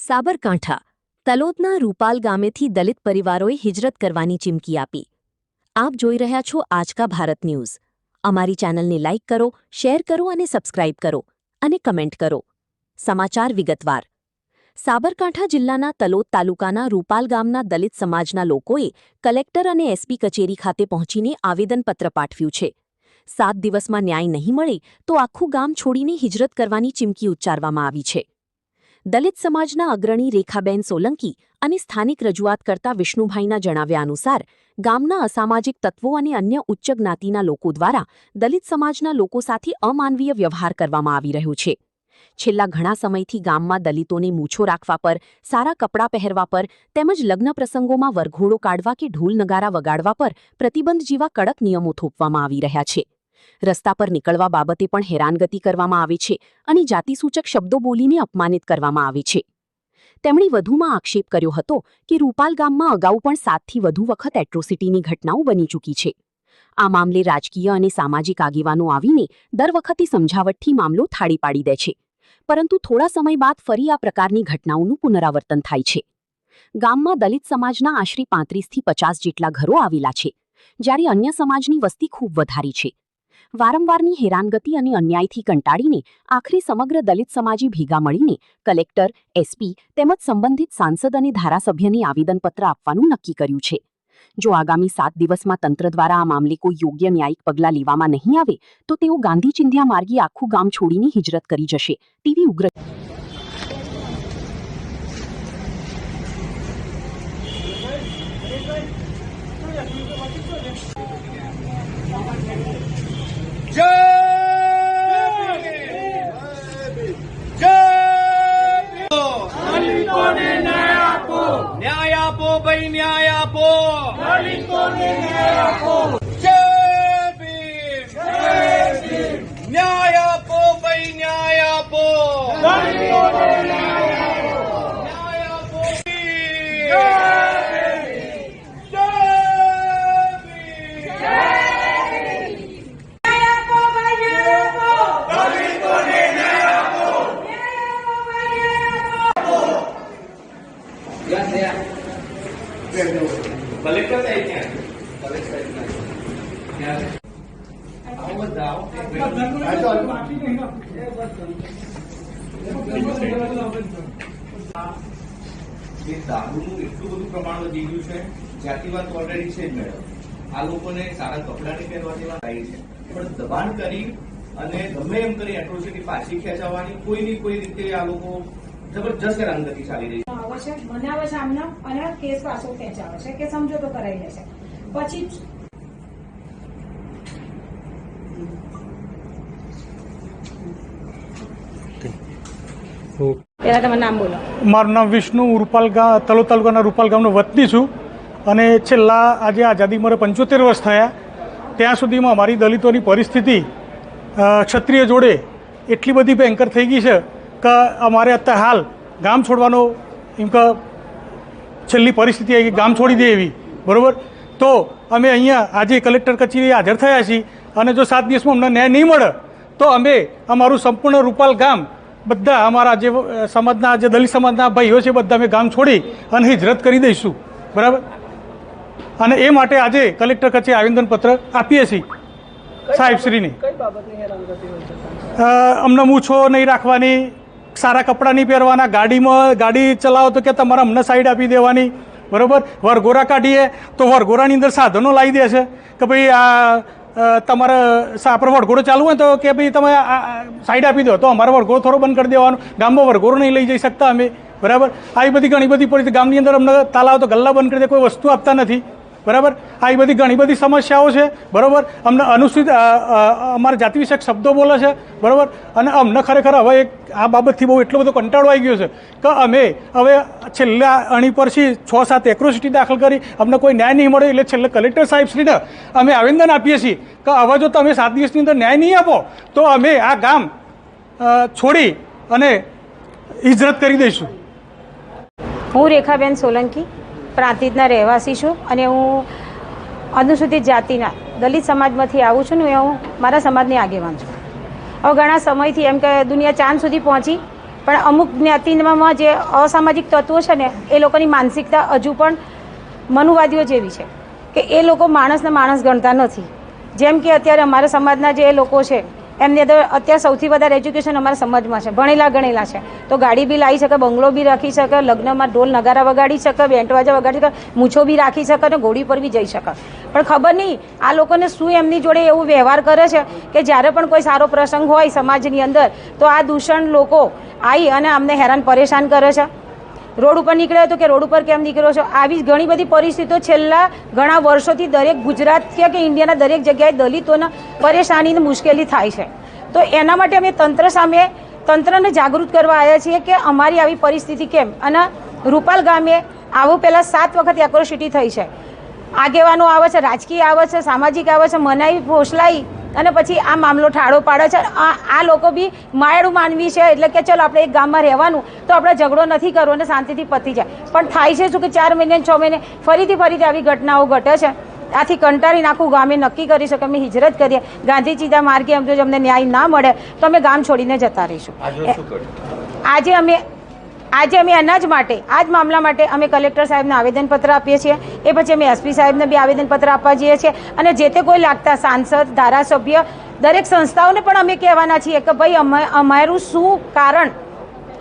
સાબરકાંઠા તલોદના રૂપાલ ગામેથી દલિત પરિવારોએ હિજરત કરવાની ચીમકી આપી। આપ જોઈ રહ્યા છો આજકા ભારત ન્યૂઝ। અમારી ચેનલને લાઇક કરો, શેર કરો અને સબસ્ક્રાઇબ કરો અને કમેન્ટ કરો। સમાચાર વિગતવાર। સાબરકાંઠા જિલ્લાના તલોદ તાલુકાના રૂપાલ ગામના દલિત સમાજના લોકોએ કલેક્ટર અને એસપી કચેરી ખાતે પહોંચીને આવેદનપત્ર પાઠવ્યું છે। 7 દિવસમાં ન્યાય નહીં મળે તો આખું ગામ છોડીને હિજરત કરવાની ચીમકી ઉચ્ચારવામાં આવી છે। દલિત સમાજના અગ્રણી રેખાબેન સોલંકી અને સ્થાનિક રજૂઆત કરતા વિષ્ણુભાઈના જણાવ્યા અનુસાર ગામના અસામાજિક તત્વો અને અન્ય ઉચ્ચ જ્ઞાતિના લોકો દ્વારા દલિત સમાજના લોકો સાથે અમાનવીય વ્યવહાર કરવામાં આવી રહ્યો છે। છેલ્લા ઘણા સમયથી ગામમાં દલિતોને મૂછો રાખવા પર, સારા કપડાં પહેરવા પર તેમજ લગ્ન પ્રસંગોમાં વરઘોડો કાઢવા કે ઢોલ નગારા વગાડવા પર પ્રતિબંધ જેવા કડક નિયમો થોપવામાં આવી રહ્યા છે। રસ્તા પર નીકળવા બાબતે પણ હેરાનગતિ કરવામાં આવે છે અને જાતિસૂચક શબ્દો બોલીને અપમાનિત કરવામાં આવે છે। તેમણે વધુમાં આક્ષેપ કર્યો હતો કે રૂપાલ ગામમાં અગાઉ પણ 7થી વધુ વખત એટ્રોસિટીની ઘટનાઓ બની ચૂકી છે। આ મામલે રાજકીય અને સામાજિક આગેવાનો આવીને દર વખતે સમજાવટથી મામલો થાળી પાડી દે છે, પરંતુ થોડા સમય બાદ ફરી આ પ્રકારની ઘટનાઓનું પુનરાવર્તન થાય છે। ગામમાં દલિત સમાજના આશરે 35થી 50 જેટલા ઘરો આવેલા છે, જ્યારે અન્ય સમાજની વસ્તી ખૂબ વધારે છે। વારંવારની હેરાનગતિ અને અન્યાયથી કંટાળીને આખરે સમગ્ર દલિત સમાજે ભેગા મળીને કલેક્ટર, એસપી તેમજ સંબંધિત સાંસદ અને ધારાસભ્યને આવેદનપત્ર આપવાનું નક્કી કર્યું છે। જો આગામી 7 દિવસમાં તંત્ર દ્વારા આ મામલે કોઈ યોગ્ય ન્યાયિક પગલાં લેવામાં નહીં આવે તો તેઓ ગાંધી ચિંધ્યા માર્ગે આખું ગામ છોડીને હિજરત કરી જશે તેવી ઉગ્ર न्याय आपो भाई, न्याय आपो न्याय आपो भाई, न्याय आपो कलेक्टर साहब क्या कलेक्टर દારૂનું એટલું બધું પ્રમાણ વધી ગયું છે, જાતિવાદ ઓલરેડી છે જ મેડમ। આ લોકોને સારા કપડા નહીં પહેરવાની વાત આવી છે, પણ દબાણ કરી અને ગમે એમ કરી એટ્રોસિટી પાછી ખેંચાવવાની કોઈની કોઈ રીતે આ લોકો જબરજસ્ત હેરાનગતિ ચાલી રહી છે। આવશ્યક બનાવે છે આમના અને કેસ પાછો ખેંચાવે છે કે સમજોતો કરાવી લે છે। પછી પહેલા તમારું નામ બોલો। મારું નામ વિષ્ણુ, તલોદ તાલુકાના રૂપાલ ગામનો વતની છું અને છેલ્લા આજે આઝાદી મળે 75 વર્ષ થયા ત્યાં સુધીમાં અમારી દલિતોની પરિસ્થિતિ ક્ષત્રિય જોડે એટલી બધી ભયંકર થઈ ગઈ છે કે અમારે અત્યારે હાલ ગામ છોડવાનો એમ કે છેલ્લી પરિસ્થિતિ આવી ગામ છોડી દે એવી, બરાબર। તો અમે અહીંયા આજે કલેક્ટર કચેરીએ હાજર થયા છીએ અને જો 7 દિવસમાં અમને ન્યાય નહીં મળે તો અમે અમારું સંપૂર્ણ રૂપાલ ગામ બધા અમારા જે સમાજના જે દલિત સમાજના ભાઈઓ છે બધા અમે ગામ છોડી અને હિજરત કરી દઈશું, બરાબર। અને એ માટે આજે કલેક્ટર કચેરી આવેદનપત્ર આપીએ છીએ સાહેબશ્રીને। અમને મૂછો નહીં રાખવાની, સારા કપડાં નહીં પહેરવાના, ગાડી ચલાવો તો કે તમારે અમને સાઈડ આપી દેવાની, બરાબર। વરઘોડા કાઢીએ તો વરઘોડાની અંદર સાધનો લાવી દે છે કે ભાઈ આ તમારે આપણે વરઘોડો ચાલુ હોય તો કે ભાઈ તમે સાઈડ આપી દો, તો અમારે વરઘોડો થોડો બંધ કરી દેવાનો, ગામમાં વરઘોડો નહીં લઈ જઈ શકતા અમે, બરાબર। આવી બધી ઘણી બધી પરિસ્થિતિ ગામની અંદર અમને તાલાવ તો ગલ્લા બંધ કરી દે, કોઈ વસ્તુ આપતા નથી, બરાબર। આવી બધી ઘણી બધી સમસ્યાઓ છે, બરાબર। અમને અનુસૂચિત અમારા જાતિ વિષયક શબ્દો બોલે છે, બરાબર। અને અમને ખરેખર હવે આ બાબતથી બહુ એટલો બધો કંટાળો આવી ગયો છે કે અમે હવે છેલ્લા અણી પરથી 6-7 એટ્રોસિટી દાખલ કરી, અમને કોઈ ન્યાય નહીં મળે એટલે છેલ્લે કલેક્ટર સાહેબશ્રીને અમે આવેદન આપીએ છીએ કે હવે જો તમે 7 દિવસની અંદર ન્યાય નહીં આપો તો અમે આ ગામ છોડી અને હિજરત કરી દઈશું। હું રેખાબેન સોલંકી પ્રાંતિજના રહેવાસી છું અને હું અનુસૂચિત જાતિના દલિત સમાજમાંથી આવું છું ને હું મારા સમાજની આગેવાન છું। હવે ઘણા સમયથી એમ કે દુનિયા ચાંદ સુધી પહોંચી પણ અમુક જ્ઞાતિમાં જે અસામાજિક તત્વો છે ને એ લોકોની માનસિકતા હજુ પણ મનુવાદીઓ જેવી છે કે એ લોકો માણસને માણસ ગણતા નથી. જેમ કે અત્યારે અમારા સમાજના જે લોકો છે એમની અંદર અત્યારે સૌથી વધારે એજ્યુકેશન અમારા સમાજમાં છે, ભણેલા ગણેલા છે, તો ગાડી બી લાવી શકે, બંગલો બી રાખી શકે, લગ્નમાં ઢોલ નગારા વગાડી શકે, બેન્ટવાજા વગાડી શકે, મૂછો બી રાખી શકે અને ઘોડી પર બી જઈ શકે. પણ ખબર નહીં આ લોકોને શું એમની જોડે એવું વ્યવહાર કરે છે કે જ્યારે પણ કોઈ સારો પ્રસંગ હોય સમાજની અંદર તો આ દૂષણ લોકો આવી અને અમને હેરાન પરેશાન કરે છે. રોડ ઉપર નીકળ્યો તો કે રોડ ઉપર કેમ નીકળ્યો છો, આવી ઘણી બધી પરિસ્થિતિઓ છેલ્લા ઘણા વર્ષોથી દરેક ગુજરાત કે ઇન્ડિયાના દરેક જગ્યાએ દલિતોને પરેશાની મુશ્કેલી થાય છે. તો એના માટે અમે તંત્રને જાગૃત કરવા આવ્યા છીએ કે અમારી આવી પરિસ્થિતિ કેમ. અને રૂપાલ ગામે આવું પહેલાં 7 વખત એટ્રોસિટી થઈ છે. આગેવાનો આવે છે, રાજકીય આવે છે, સામાજિક આવે છે, મનાઈ ફોસલાઈ અને પછી આ મામલો ઠાળો પાડે છે. આ લોકો બી માયાળું માનવી છે એટલે કે ચલો આપણે એક ગામમાં રહેવાનું તો આપણે ઝઘડો નથી કરવો અને શાંતિથી પતી જાય. પણ થાય છે શું કે 4 મહિને 6 મહિને ફરીથી આવી ઘટનાઓ ઘટે છે. આથી કંટાળીને આખું ગામે નક્કી કરી શકે અમે હિજરત કરીએ, ગાંધી સીધા માર્ગે એમ જો અમને ન્યાય ના મળે તો અમે ગામ છોડીને જતા રહીશું. આજે અમે અનાજ માટે આ જ મામલા માટે અમે કલેક્ટર સાહેબને આવેદનપત્ર આપીએ છીએ. એ પછી અમે એસપી સાહેબને બી આવેદનપત્ર આપવા જઈએ છીએ અને જે તે કોઈ લાગતા સાંસદ, ધારાસભ્ય, દરેક સંસ્થાઓને પણ અમે કહેવાના છીએ કે ભાઈ અમારું શું કારણ,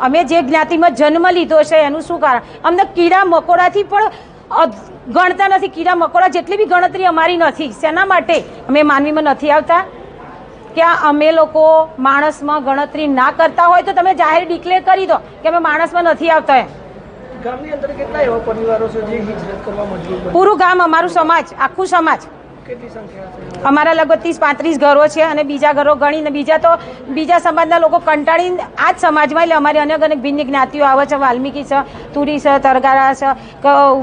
અમે જે જ્ઞાતિમાં જન્મ લીધો છે એનું શું કારણ. અમને કીડા મકોડાથી પણ ગણતા નથી, કીડા મકોડા જેટલી બી ગણતરી અમારી નથી. શેના માટે અમે માનવીમાં નથી આવતા? ક્યાં અમે લોકો માણસમાં ગણતરી ના કરતા હોય તો તમે જાહેર ડિક્લેર કરી દો કે અમે માણસમાં નથી આવતા એમ. ગામની અંદર કેટલા એવા પરિવારો છે જે હિજરત કરવા મજબૂર બન્યા? પૂરું ગામ, અમારું સમાજ, આખું સમાજ. કેટલી સંખ્યા છે? અમારા લગભગ 30-35 ઘરો છે અને બીજા ઘરો ગણીને બીજા સમાજના લોકો કંટાળીને આ જ સમાજમાં, એટલે અમારી અનેક ભિન્ન જ્ઞાતિઓ આવે છે, વાલ્મીકી છે, તુરી છે, તરગારા છે,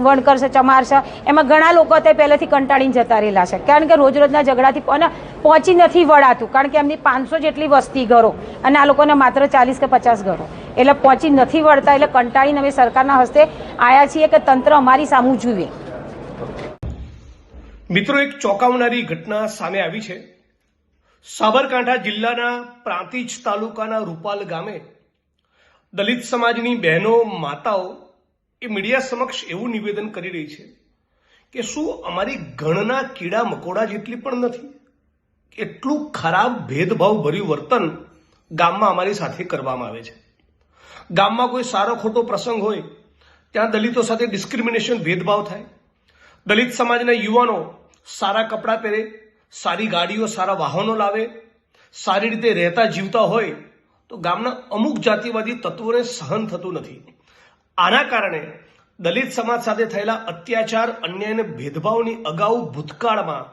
વણકર છે, ચમાર છે, એમાં ઘણા લોકો અત્યારે પહેલેથી કંટાળીને જતા રહેલા છે. કારણ કે રોજના ઝઘડાથી અને પહોંચી નથી વળાતું, કારણ કે એમની 500 જેટલી વસ્તી ઘરો અને આ લોકોને માત્ર 40 કે 50 ઘરો, એટલે પહોંચી નથી વળતા. એટલે કંટાળીને અમે સરકારના હસ્તે આવ્યા છીએ કે તંત્ર અમારી સામું જુએ. મિત્રો, એક ચોંકાવનારી ઘટના સામે આવી છે. સાબરકાંઠા જિલ્લાના પ્રાંતિજ તાલુકાના રૂપાલ ગામે દલિત સમાજની બહેનો, માતાઓ એ મીડિયા સમક્ષ એવું નિવેદન કરી રહી છે કે શું અમારી ગણના કીડા મકોડા જેટલી પણ નથી? એટલું ખરાબ ભેદભાવ ભર્યું વર્તન ગામમાં અમારી સાથે કરવામાં આવે છે. ગામમાં કોઈ સારો ખોટો પ્રસંગ હોય ત્યાં દલિતો સાથે ડિસ્ક્રિમિનેશન, ભેદભાવ થાય. દલિત સમાજના યુવાનો સારા કપડાં પહેરે, સારી ગાડીઓ, સારા વાહનો લાવે, સારી રીતે રહેતા જીવતા હોય તો ગામના અમુક જાતિવાદી તત્વોને સહન થતું નથી. આના કારણે દલિત સમાજ સાથે થયેલા અત્યાચાર, અન્યાય અને ભેદભાવની અગાઉ ભૂતકાળમાં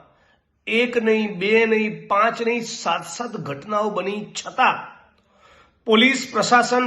1 નહીં, 2 નહીં, 5 નહીં, 7 ઘટનાઓ બની છતાં પોલીસ પ્રશાસન,